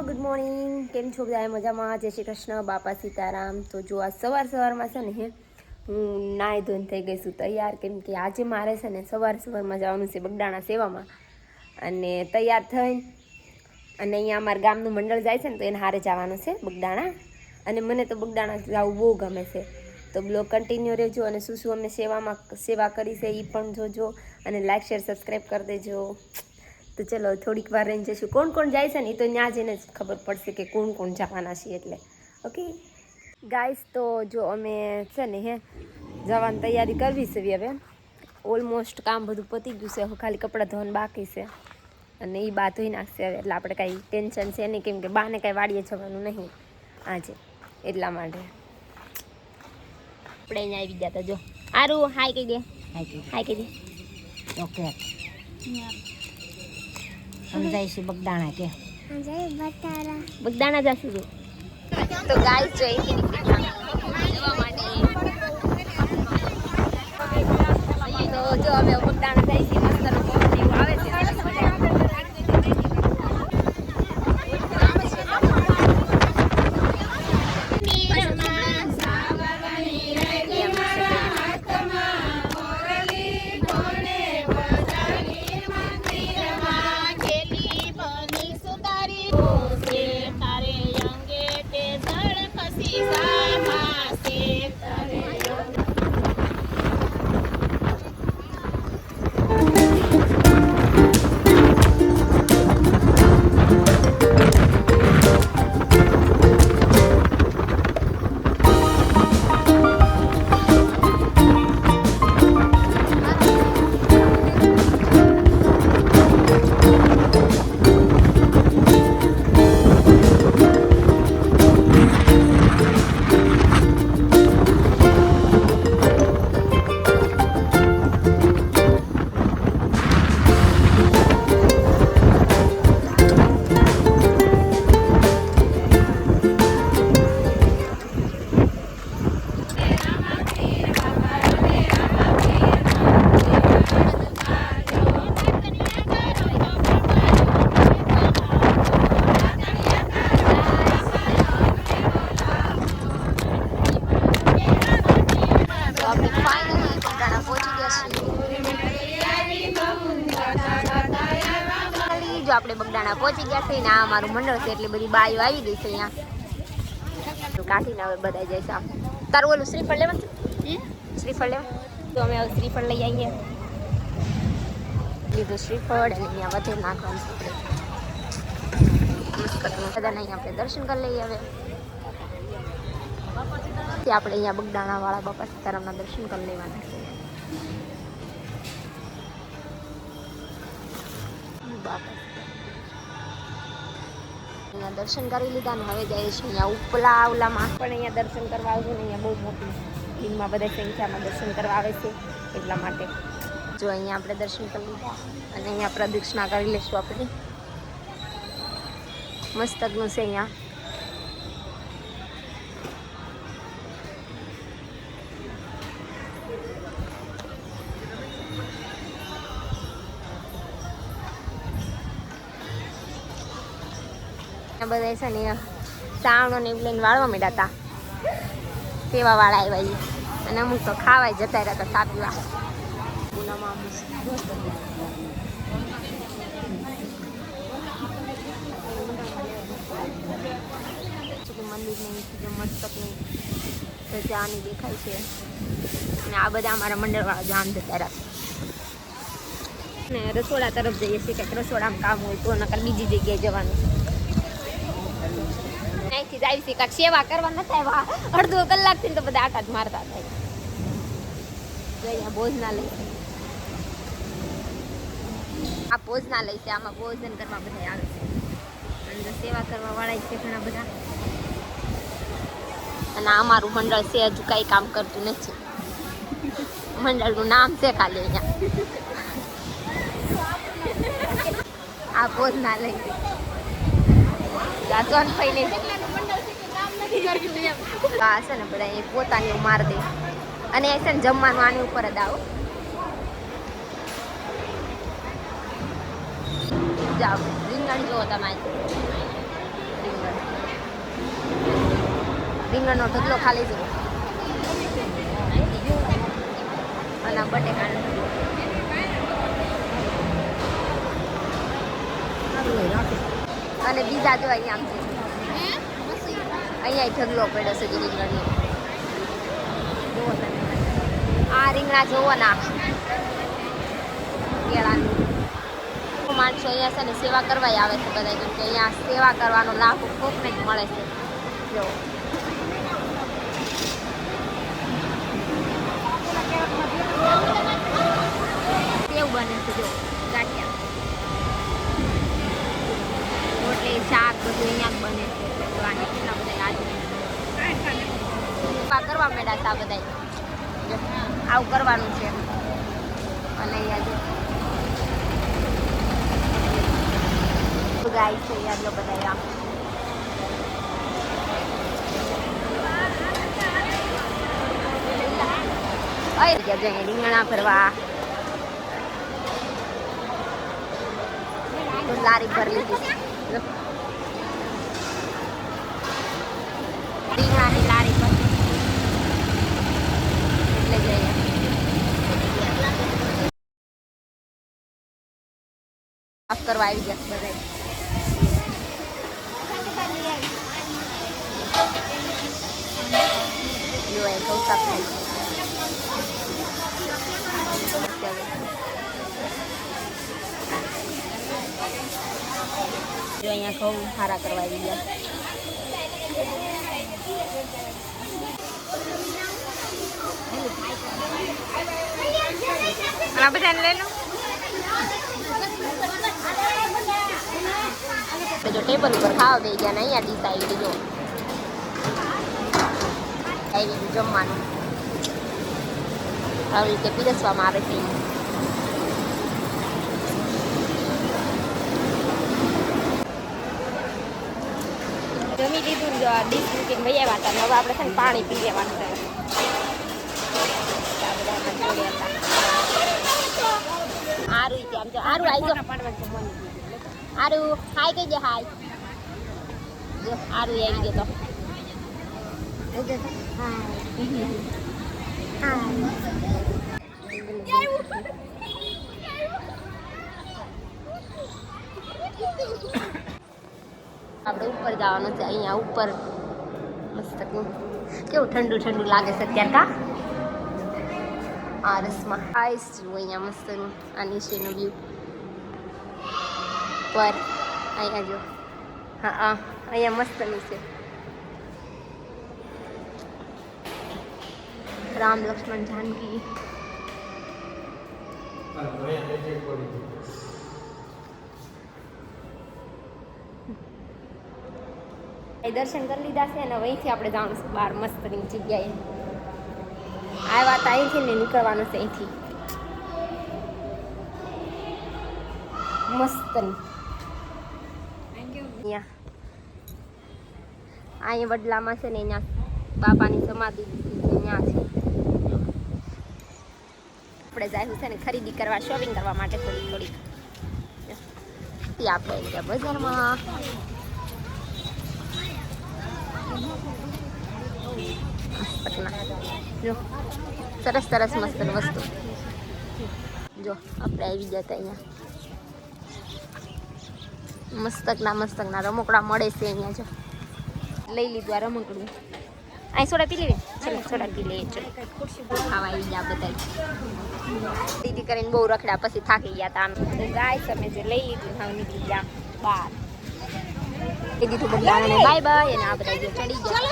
Good morning. કેમ છો બધા? મજામાં? જય શ્રી કૃષ્ણ, બાપા સીતારામ. તો જો આ સવારમાં છે ને હું નાહી ધોઈને થઈ ગઈ છું તૈયાર, કેમ કે આજે મારે છે ને સવારમાં જવાનું છે બગદાણા સેવામાં. અને તૈયાર થઈને અને અહીંયા અમારા ગામનું મંડળ જાય છે ને તો એને હારે જવાનું છે બગદાણા. અને મને તો બગદાણા જવું બહુ ગમે છે. તો બ્લોગ કન્ટિન્યુ રહેજો અને શું અમને સેવા કરી છે એ પણ જોજો. અને લાઈક શેર સબસ્ક્રાઈબ કરી દેજો. તો ચલો થોડીક વાર રહીને જઈશું. કોણ જાય છે ને એ તો ત્યાં જઈને જ ખબર પડશે કે કોણ જવાના છીએ. એટલે ઓકે ગાઈસ, તો જો અમે છે ને જવાની તૈયારી કરવી છે હવે. ઓલમોસ્ટ કામ બધું પતી ગયું છે, ખાલી કપડાં ધોવાનું બાકી છે અને એ બા ધોઈ નાખશે હવે. એટલે આપણે કાંઈ ટેન્શન છે નહીં, કેમ કે બાને કાંઈ વાડીએ જવાનું નહીં આજે, એટલા માટે આપણે અહીંયા આવી ગયા હતા. જો આરું હાય કહી દે, હાય કહી દે. ઓકે સમજાય છે બગદાણા કે બગદાણા જશું છું. તો ગાઈસ જો અહીંથી નીકળી જવા માટે તો જો અમે બગદાણા જાય છે. મસ્ત પવન એવું આવે છે. આપણે બગદાણા પહોંચી ગયા છે ને આ અમારું મંડળ છે, એટલે બધી બાઈઓ આવી ગઈ છે અહીંયા. કાઢીને હવે બધા જાય છે. તારું ઓલું શ્રીફળ લેવા, શ્રીફળ લેવા તો અમે હવે શ્રીફળ લઈ આવીએ. લીધું શ્રીફળ અને અહીંયા વધે નાખવાનું છે. બધાને અહીંયા આપણે દર્શન કરી લઈએ. હવે આપણે અહીંયા બગદાણા વાળા બાપા સીતારામના દર્શન કરી લેવાના છે. અહીંયા દર્શન કરી લીધા ને હવે જાય છે અહીંયા ઉપલા ઓલામાં પણ અહીંયા દર્શન કરવા આવજો ને. અહીંયા બહુ મોટી ભીડમાં બધા સંખ્યામાં દર્શન કરવા આવે છે, એટલા માટે જો અહીંયા આપણે દર્શન કરી લીધા અને અહીંયા પ્રદક્ષિણા કરી લઈશું આપણે. મસ્તકનું છે અહીંયા. બધા છે ને સાવણો ને એવું લઈને વાળવા માંડ્યા હતા, તેવા વાળા આવ્યા અને અમુક તો ખાવાય જતા રહ્યા હતા સાપીવા. મંદિરની મસ્તકની રજાની દેખાય છે અને આ બધા અમારા મંડળવાળા જામ જતા રહ્યા ને રસોડા તરફ જઈએ છીએ. કંઈક રસોડામાં કામ હોય તો નકર બીજી જગ્યાએ જવાનું. અહીંથી જાય છે કાંઈક સેવા કરવા નથી આવ્યા. અડધો કલાકથી તો બધા આટા જ મારતા થાય. અહીંયા ભોજનાલય છે, આ ભોજનાલય છે. આમાં ભોજન કરવા બધા આવે છે અને સેવા કરવા વાળા છે ઘણા બધા. અને અમારું મંડળ છે હજુ કાંઈ કામ કરતું નથી. મંડળનું નામ છે ખાલી અહીંયા. આ ભોજનાલય આ છે ને બધા એ પોતાની માર દે અને એ છે ને જમવાનું આની ઉપર જ આવો. જાઓ રીંગણ જુઓ તમે. રીંગણનો ઢગલો ખાલી છે અને બટેકાનો ઢગલો. અને બીજા જો અહીંયા આમ છે અહીંયા ઢગલો પડ્યો છે રીંગણનો. જુઓ તમે આ રીંગણા જોવો ના કેળાની. માણસો અહીંયા છે ને સેવા કરવા આવે છે બધા, કેમ કે અહીંયા સેવા કરવાનો લાભ કોકને જ મળે છે. જો કેવું બને છે, જો ગાંઠિયા રોટલી શાક બધું અહીંયા જ બને છે. તો આ કેટલા બધા આજે સેવા કરવા માંડ્યા છે આ બધા. જો આવું કરવાનું છે. અને અહીંયા જો ગાય છે યાર લો બધા. રીંગણા ભરવા લારી ભર લીધી. રીંગણાની લારી પર એટલે જઈએ સાફ કરવા આવી ગયા બધા. જો એ ઘઉં સાફ થાય છે. જો અહીંયા ઘઉં સારા કરવા આવી ગયા. આ બધાને લઈ લો. જો ટેબલ ઉપર ખાવા બે ગયા ને અહીંયા ડીશ આવી ગઈ. જો આવી ગયું જમવાનું. આવી રીતે પીરસવામાં આવે છે. જમી લીધું જો ડીશ મૂકીને ભાઈ આવ્યા હતા. હવે આપણે છે ને પાણી પી લેવાનું છે. આરું આમ જો આરું આવી જો આરું હાય કઈ દે હાય. જો આરું આવી ગયો તો. આપણે ઉપર જવાનું છે. અહીંયા ઉપર મસ્ત કેવું ઠંડુ ઠંડુ લાગે છે અત્યારે. કા આ રસમાં આઈસ જુઓ અહીંયા મસ્ત આ નીચેનો વ્યૂ પર. અહીંયા જો હા હા અહીંયા મસ્ત નીચે રામ લક્ષ્મણ જાનકી. દર્શન કરી લીધા છે અને અહીંથી આપણે જવાનું છે બહાર મસ્તની જગ્યાએ. આ વાત અહીંથી ને નીકળવાનું છે અહીંથી મસ્તની. અહીંયા વડલામાં છે ને અહીંયા બાપાની સમાધિ અહીંયા છે. આપણે જાય છે ને ખરીદી કરવા, શોપિંગ કરવા માટે થોડીક થોડીક. આપણે ગયા બજારમાં. જો સરસ સરસ મસ્ત વસ્તુ. જો આપણે આવી ગયા હતા અહીંયા. મસ્તકના રમકડા મળે છે અહીંયા. જો લઈ લીધું આ રમકડું. અહીં સોડા પી લેવી. ચલો સોડા પી લઈએ. ચલો ખાવા આવી ગયા બધા. દીદી કરીને બહુ રખડ્યા પછી થાકી ગયા હતા. આમ ગાય તમે જે લઈ લીધું હવે નીકળી ગયા બહાર. એ દીધું બદલાને બાય બાય. અને આ બધા જો ચડી ગયા.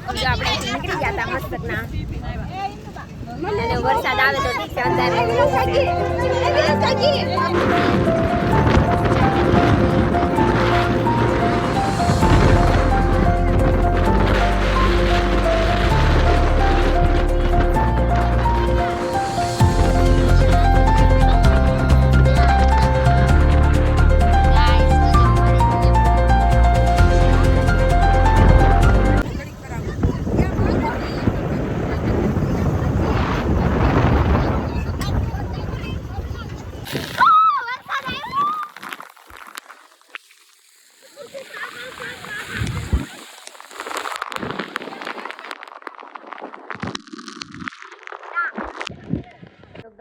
જો આપણે નીકળી ગયા હતા મસ્તકના. અને વરસાદ આવે તો ઠીક છે. અંધારે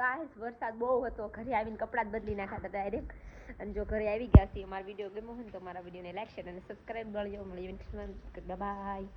ગાઈસ વરસાદ બહુ હતો, ઘરે આવીને કપડાં જ બદલી નાખ્યા હતા ડાયરેક્ટ. અને જો ઘરે આવી ગયા છીએ, મારા વિડીયો ગમ્યો હોય ને તો મારા વિડીયોને લાઈક શેર અને સબસ્ક્રાઈબ કરજો. મળીએ બાય.